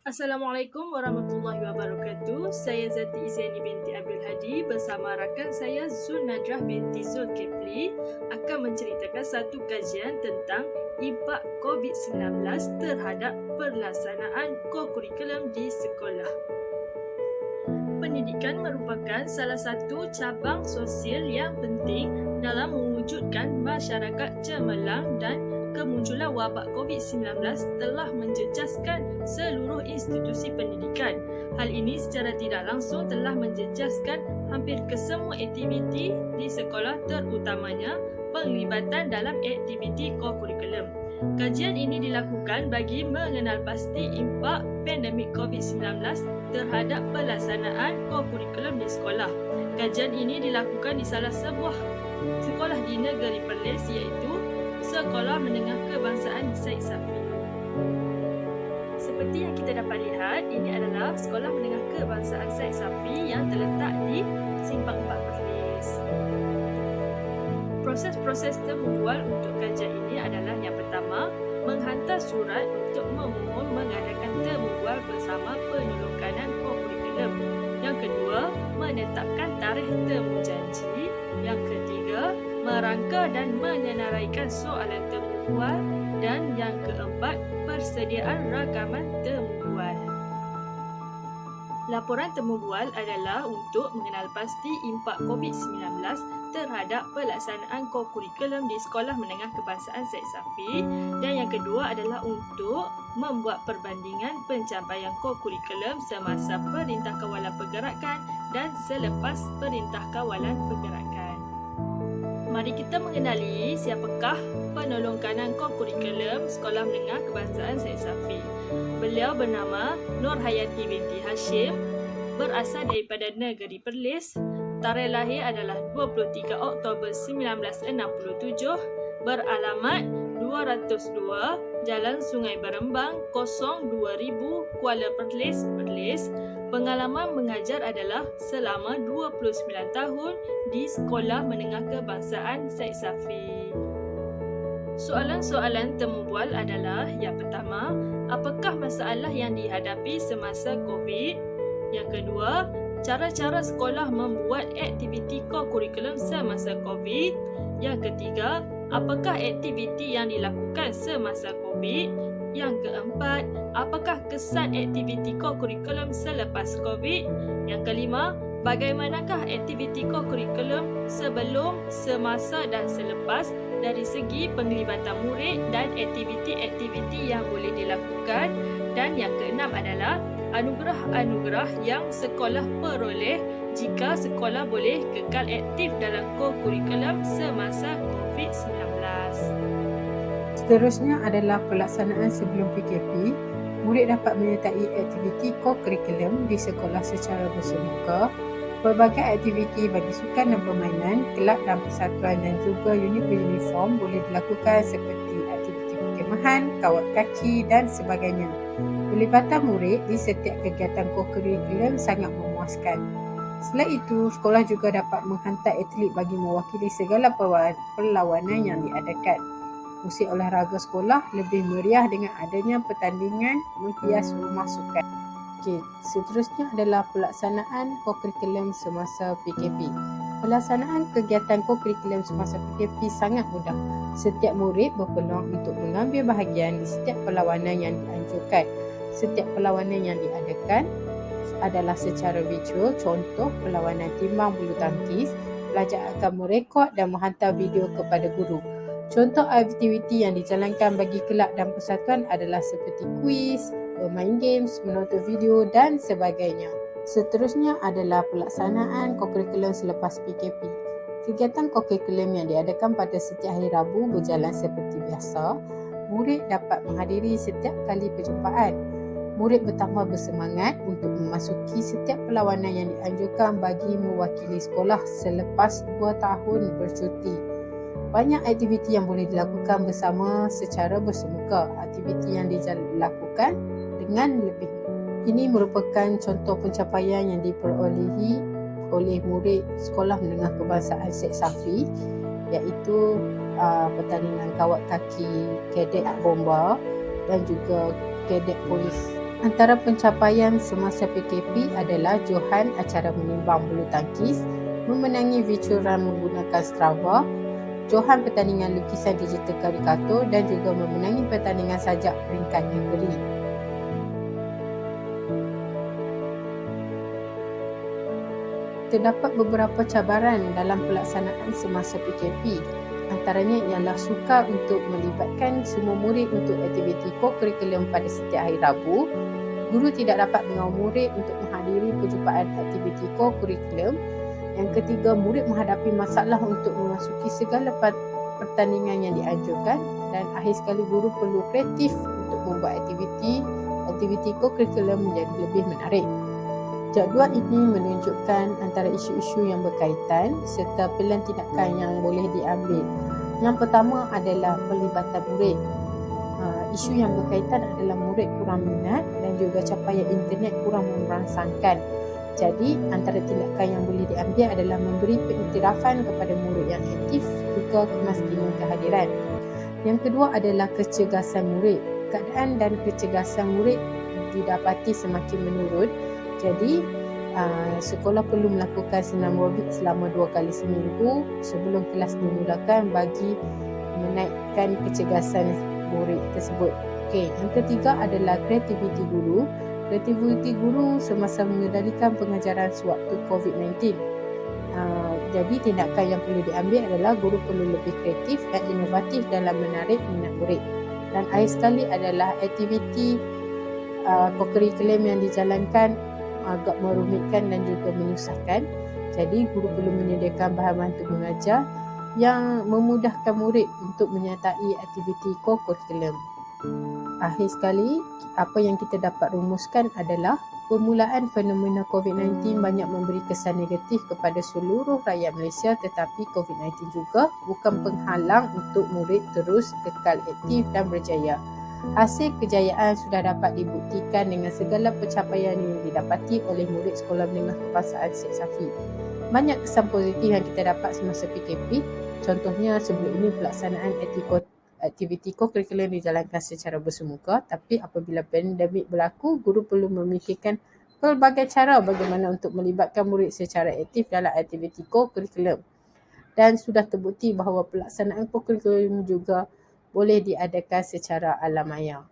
Assalamualaikum warahmatullahi wabarakatuh. Saya Zati Izaini binti Abdul Hadi bersama rakan saya Zul Nadrah binti Zulkifli akan menceritakan satu kajian tentang impak COVID-19 terhadap pelaksanaan kurikulum di sekolah. Pendidikan merupakan salah satu cabang sosial yang penting dalam mewujudkan masyarakat cemerlang dan kemunculan wabak COVID-19 telah menjejaskan seluruh institusi pendidikan. Hal ini secara tidak langsung telah menjejaskan hampir kesemua aktiviti di sekolah, terutamanya penglibatan dalam aktiviti kurikulum. Kajian ini dilakukan bagi mengenal pasti impak pandemik COVID-19 terhadap pelaksanaan kurikulum di sekolah. Kajian ini dilakukan di salah sebuah sekolah di negeri Perlis, iaitu Sekolah Menengah Kebangsaan Syed Safi. Seperti yang kita dapat lihat, ini adalah Sekolah Menengah Kebangsaan Syed Safi yang terletak di Simpang 4 Perlis. Proses-proses termual untuk kajian ini adalah yang pertama, menghantar surat untuk memohon mengadakan termual bersama penolong kanan kurikulum. Yang kedua, menetapkan tarikh temu janji. Yang ketiga, merangka dan menyenaraikan soalan termual. Dan yang keempat, persediaan rakaman termual. Laporan termual adalah untuk mengenal pasti impak COVID-19 terhadap pelaksanaan kurikulum di Sekolah Menengah Kebangsaan Syed Safi, dan yang kedua adalah untuk membuat perbandingan pencapaian kurikulum semasa Perintah Kawalan Pergerakan dan selepas Perintah Kawalan Pergerakan. Mari kita mengenali siapakah penolong kanan kurikulum Sekolah Menengah Kebangsaan Syed Safi. Beliau bernama Nur Hayati binti Hashim, berasal daripada negeri Perlis. Tarikh lahir adalah 23 Oktober 1967, beralamat 202 Jalan Sungai Berembang, 02000 Kuala Perlis, Perlis. Pengalaman mengajar adalah selama 29 tahun di Sekolah Menengah Kebangsaan Syed Safi. Soalan-soalan termual adalah yang pertama, apakah masalah yang dihadapi semasa COVID? Yang kedua, cara-cara sekolah membuat aktiviti kurikulum semasa COVID. Yang ketiga, apakah aktiviti yang dilakukan semasa COVID? Yang keempat, apakah kesan aktiviti kurikulum selepas COVID? Yang kelima, bagaimanakah aktiviti kurikulum sebelum, semasa dan selepas dari segi penglibatan murid dan aktiviti-aktiviti yang boleh dilakukan? Dan yang keenam adalah anugerah-anugerah yang sekolah peroleh jika sekolah boleh kekal aktif dalam kurikulum semasa COVID-19. Seterusnya adalah pelaksanaan sebelum PKP. Murid dapat menyertai aktiviti kurikulum di sekolah secara bersemuka. Pelbagai aktiviti bagi sukan dan permainan, kelab dan persatuan dan juga unit beruniform boleh dilakukan seperti aktiviti perkemahan, kawat kaki dan sebagainya. Pelibatan murid di setiap kegiatan kurikulum sangat memuaskan. Selain itu, sekolah juga dapat menghantar atlet bagi mewakili segala perlawanan yang diadakan. Musim olahraga sekolah lebih meriah dengan adanya pertandingan menghias rumah sukan. Seterusnya adalah pelaksanaan kurikulum semasa PKP. Pelaksanaan kegiatan kurikulum semasa PKP sangat mudah. Setiap murid berpeluang untuk mengambil bahagian di setiap perlawanan yang dianjurkan. Setiap perlawanan yang diadakan adalah secara virtual. Contoh, perlawanan timbang bulu tangkis, pelajar akan merekod dan menghantar video kepada guru. Contoh aktiviti yang dijalankan bagi kelab dan persatuan adalah seperti kuis, bermain games, menonton video dan sebagainya. Seterusnya adalah pelaksanaan kurikulum selepas PKP. Kegiatan kurikulum yang diadakan pada setiap hari Rabu berjalan seperti biasa. Murid dapat menghadiri setiap kali perjumpaan. Murid bertambah bersemangat untuk memasuki setiap perlawanan yang dianjurkan bagi mewakili sekolah selepas 2 tahun bercuti. Banyak aktiviti yang boleh dilakukan bersama secara bersemuka. Aktiviti yang dilakukan dengan lebih. Ini merupakan contoh pencapaian yang diperolehi oleh murid Sekolah Menengah Kebangsaan Syed Safi, iaitu pertandingan kawat kaki kadet bomba dan juga kadet polis Antara pencapaian semasa PKP adalah Johan acara menimbang bulu tangkis, memenangi virtual run menggunakan Strava, Johan pertandingan lukisan digital karikatur dan juga memenangi pertandingan sajak peringkat negeri. Terdapat beberapa cabaran dalam pelaksanaan semasa PKP. Antaranya ialah sukar untuk melibatkan semua murid untuk aktiviti co-curriculum pada setiap hari Rabu. Guru tidak dapat mengawal murid untuk menghadiri perjumpaan aktiviti co-curriculum. Yang ketiga, murid menghadapi masalah untuk memasuki segala pertandingan yang dianjurkan. Dan akhir sekali, guru perlu kreatif untuk membuat aktiviti co-curriculum menjadi lebih menarik. Jadual ini menunjukkan antara isu-isu yang berkaitan serta pilihan tindakan yang boleh diambil. Yang pertama adalah pelibatan murid. Isu yang berkaitan adalah murid kurang minat dan juga capaian internet kurang merangsangkan. Jadi, antara tindakan yang boleh diambil adalah memberi pengiktirafan kepada murid yang aktif juga kemaskinan kehadiran. Yang kedua adalah kecergasan murid. Keadaan dan kecergasan murid didapati semakin menurun. Jadi, sekolah perlu melakukan senam aerobik selama 2 kali seminggu sebelum kelas dimulakan bagi menaikkan kecergasan murid tersebut. Okey, yang ketiga adalah kreativiti guru. Kreativiti guru semasa mengendalikan pengajaran sewaktu COVID-19. Jadi, tindakan yang perlu diambil adalah guru perlu lebih kreatif dan inovatif dalam menarik minat murid. Dan akhir sekali adalah aktiviti co-curriculum yang dijalankan agak merumitkan dan juga menyusahkan. Jadi, guru perlu menyediakan bahan bantu mengajar yang memudahkan murid untuk menyertai aktiviti co-curriculum. Akhir sekali, apa yang kita dapat rumuskan adalah permulaan fenomena COVID-19 banyak memberi kesan negatif kepada seluruh rakyat Malaysia, tetapi COVID-19 juga bukan penghalang untuk murid terus kekal aktif dan berjaya. Hasil kejayaan sudah dapat dibuktikan dengan segala pencapaian yang didapati oleh murid Sekolah Menengah Kebangsaan Syed Safi. Banyak kesan positif yang kita dapat semasa PKP. Contohnya, sebelum ini pelaksanaan aktiviti co-curriculum dijalankan secara bersemuka, tapi apabila pandemik berlaku, guru perlu memikirkan pelbagai cara bagaimana untuk melibatkan murid secara aktif dalam aktiviti co-curriculum. Dan sudah terbukti bahawa pelaksanaan co-curriculum juga boleh diadakan secara alam maya.